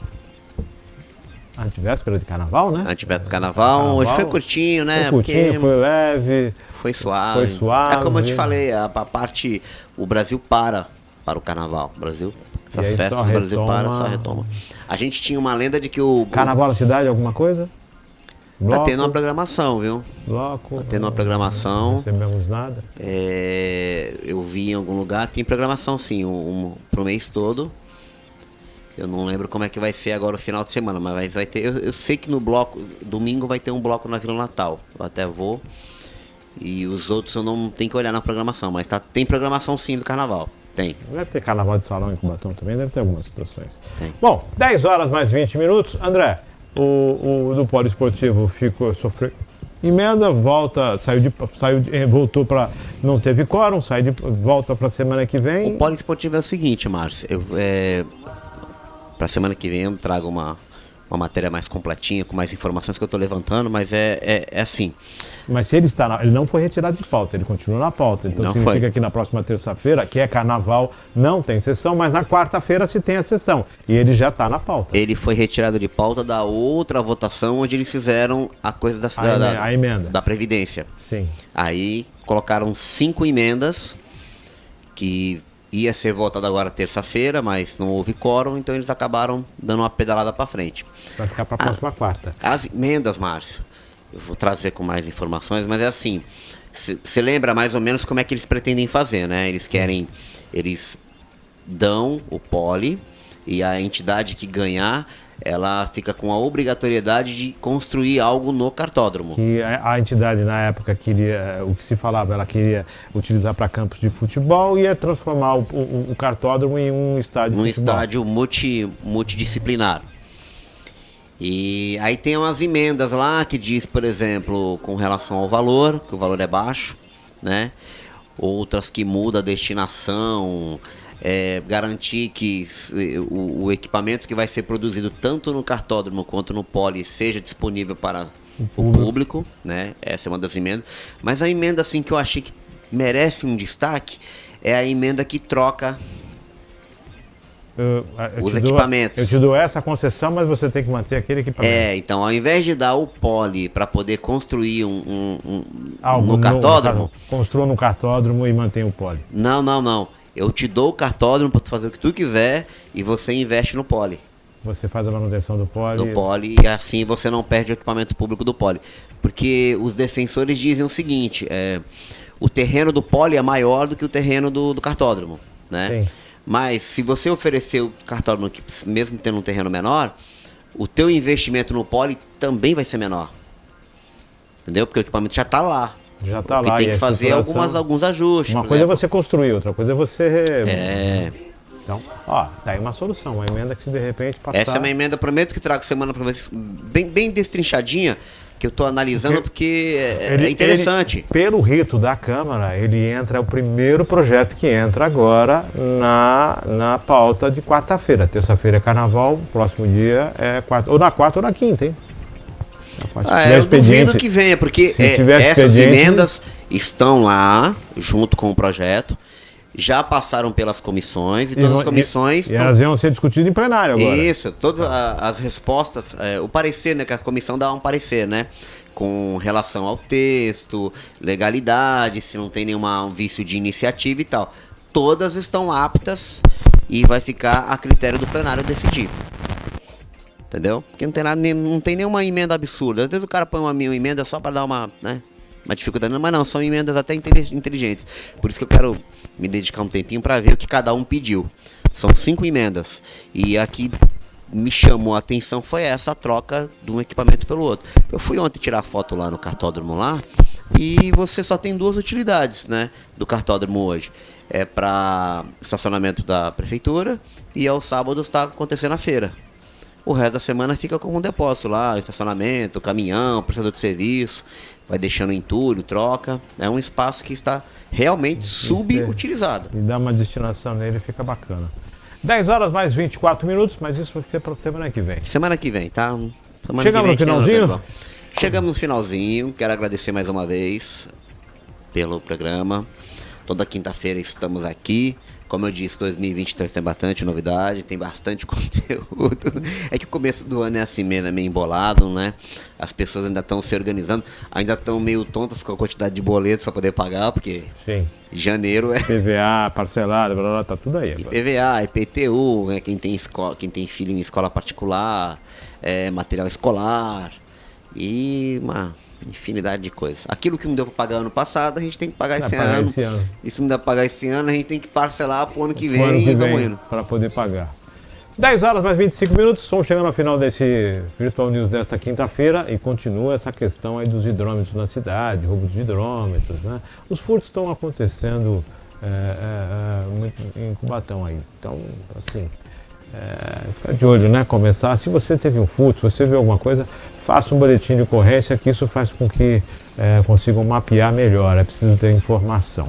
Antivéspera de carnaval, né? Antivéspera de carnaval. Hoje foi curtinho, né? Foi curtinho, foi leve. Foi suave. É como eu te falei, a parte... O Brasil para o carnaval. Essas festas do Brasil só retoma. A gente tinha uma lenda de que o... Carnaval na cidade, alguma coisa? Bloco, tá tendo uma programação, viu? Bloco. Tá tendo uma programação. Não recebemos nada. Eu vi em algum lugar, tem programação sim, pro mês todo. Eu não lembro como é que vai ser agora o final de semana, mas vai ter. Eu sei que no bloco, domingo vai ter um bloco na Vila Natal. Eu até vou. E os outros eu não tenho que olhar na programação, mas tem programação sim do carnaval. Tem. Deve ter carnaval de salão em Cubatão também, deve ter algumas situações. Tem. Bom, 10 horas mais 20 minutos. André, o do poliesportivo sofreu emenda, voltou para... Não teve quórum, volta para a semana que vem. O poliesportivo é o seguinte, Márcio. Para a semana que vem eu trago uma matéria mais completinha, com mais informações que eu estou levantando, mas é assim. Mas se ele ele não foi retirado de pauta, ele continua na pauta. Então não significa foi. que na próxima terça-feira, que é carnaval, não tem sessão, mas na quarta-feira se tem a sessão. E ele já está na pauta. Ele foi retirado de pauta da outra votação, onde eles fizeram a coisa a emenda da Previdência. Sim. Aí colocaram 5 emendas que ia ser votado agora terça-feira, mas não houve quórum, então eles acabaram dando uma pedalada para frente. Vai ficar para a próxima quarta. As emendas, Márcio, eu vou trazer com mais informações, mas é assim, você lembra mais ou menos como é que eles pretendem fazer, né? Eles dão o poli e a entidade que ganhar, ela fica com a obrigatoriedade de construir algo no cartódromo. Que a entidade na época queria, o que se falava, ela queria utilizar para campos de futebol e ia transformar o cartódromo em um estádio de futebol. Estádio multidisciplinar. E aí tem umas emendas lá que diz, por exemplo, com relação ao valor, que o valor é baixo, né? Outras que muda a destinação, garantir que o equipamento que vai ser produzido tanto no cartódromo quanto no poli seja disponível para o público, né? Essa é uma das emendas. Mas a emenda assim que eu achei que merece um destaque é a emenda que troca os equipamentos. Eu te dou essa concessão, mas você tem que manter aquele equipamento. Então ao invés de dar o poli para poder construir algo no cartódromo, construa no cartódromo e mantém o poli. Não. Eu te dou o cartódromo para tu fazer o que tu quiser e você investe no poli. Você faz a manutenção do poli. Do poli, e assim você não perde o equipamento público do poli. Porque os defensores dizem o seguinte, o terreno do poli é maior do que o terreno do cartódromo, né? Sim. Mas se você oferecer o cartódromo, mesmo tendo um terreno menor, o teu investimento no poli também vai ser menor. Entendeu? Porque o equipamento já está lá. Já está lá. Tem que fazer alguns ajustes. Uma coisa é você construir, outra coisa é você... Então, ó, tá aí uma solução, uma emenda que se de repente passar... Essa é uma emenda, prometo que trago semana para vocês, bem destrinchadinha, que eu estou analisando porque é interessante. Pelo rito da Câmara, ele entra, é o primeiro projeto que entra agora na pauta de quarta-feira. Terça-feira é carnaval, próximo dia é quarta, ou na quarta ou na quinta, hein? Eu duvido que venha, porque essas emendas estão lá, junto com o projeto, já passaram pelas comissões e todas as comissões... E elas iam ser discutidas em plenário agora. Isso, todas as respostas, o parecer, né, que a comissão dá um parecer, né, com relação ao texto, legalidade, se não tem nenhum vício de iniciativa e tal. Todas estão aptas e vai ficar a critério do plenário decidir. Entendeu? Porque não tem nenhuma emenda absurda. Às vezes o cara põe uma emenda só para dar uma dificuldade, mas não, são emendas até inteligentes. Por isso que eu quero me dedicar um tempinho para ver o que cada um pediu. São 5 emendas. E a que me chamou a atenção foi essa troca de um equipamento pelo outro. Eu fui ontem tirar foto lá no cartódromo lá, e você só tem 2 utilidades, né, do cartódromo hoje. É para estacionamento da prefeitura e aos sábados está acontecendo a feira. O resto da semana fica como um depósito lá, estacionamento, caminhão, prestador de serviço, vai deixando entulho, troca. É um espaço que está realmente subutilizado. E dá uma destinação nele, fica bacana. 10 horas mais 24 minutos, mas isso vai ficar para semana que vem. Semana que vem, tá? Chegamos no finalzinho? Chegamos no finalzinho, quero agradecer mais uma vez pelo programa. Toda quinta-feira estamos aqui. Como eu disse, 2023 tem bastante novidade, tem bastante conteúdo. É que o começo do ano é assim meio embolado, né? As pessoas ainda estão se organizando, ainda estão meio tontas com a quantidade de boletos para poder pagar, porque janeiro é... PVA, parcelado, blá, blá, tá tudo aí agora. IPVA, IPTU, né? Quem tem filho em escola particular, material escolar e uma infinidade de coisas. Aquilo que não deu para pagar ano passado, a gente tem que pagar esse ano. E se não dá para pagar esse ano, a gente tem que parcelar pro ano que vem e vamos indo. Para poder pagar. 10 horas mais 25 minutos, estamos chegando ao final desse Virtual News desta quinta-feira e continua essa questão aí dos hidrômetros na cidade, roubo de hidrômetros, né? Os furtos estão acontecendo muito em Cubatão aí. Então, assim, fica de olho, né? Começar, se você teve um furto, se você viu alguma coisa, faça um boletim de ocorrência, que isso faz com que consigam mapear melhor, é preciso ter informação.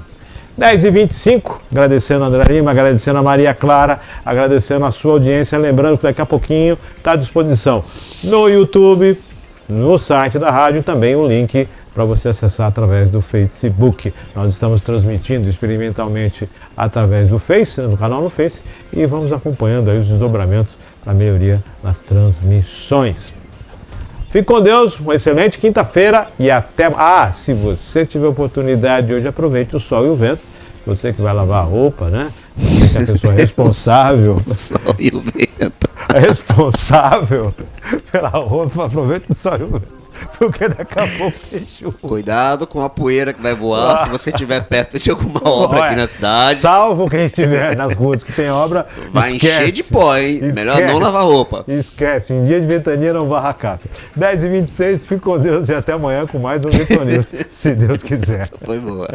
10h25, agradecendo a André Lima, agradecendo a Maria Clara, agradecendo a sua audiência, lembrando que daqui a pouquinho está à disposição no YouTube, no site da rádio, também o link para você acessar através do Facebook. Nós estamos transmitindo experimentalmente através do Face, no canal no Face, e vamos acompanhando aí os desdobramentos para a melhoria nas transmissões. Fique com Deus, uma excelente quinta-feira e até... se você tiver oportunidade hoje, aproveite o sol e o vento, você que vai lavar a roupa, né? Você que é a pessoa responsável. Sol e o vento. É responsável pela roupa, aproveita o sol e o vento, porque daqui a pouco tem chuva. Cuidado com a poeira que vai voar se você estiver perto de alguma obra aqui na cidade. Salvo quem estiver nas ruas que tem obra. Vai esquece, encher de pó, hein? Melhor não lavar roupa. Esquece, em dia de ventania não varra a casa. 10h26, fique com Deus e até amanhã com mais um Vitor News, se Deus quiser. Foi boa.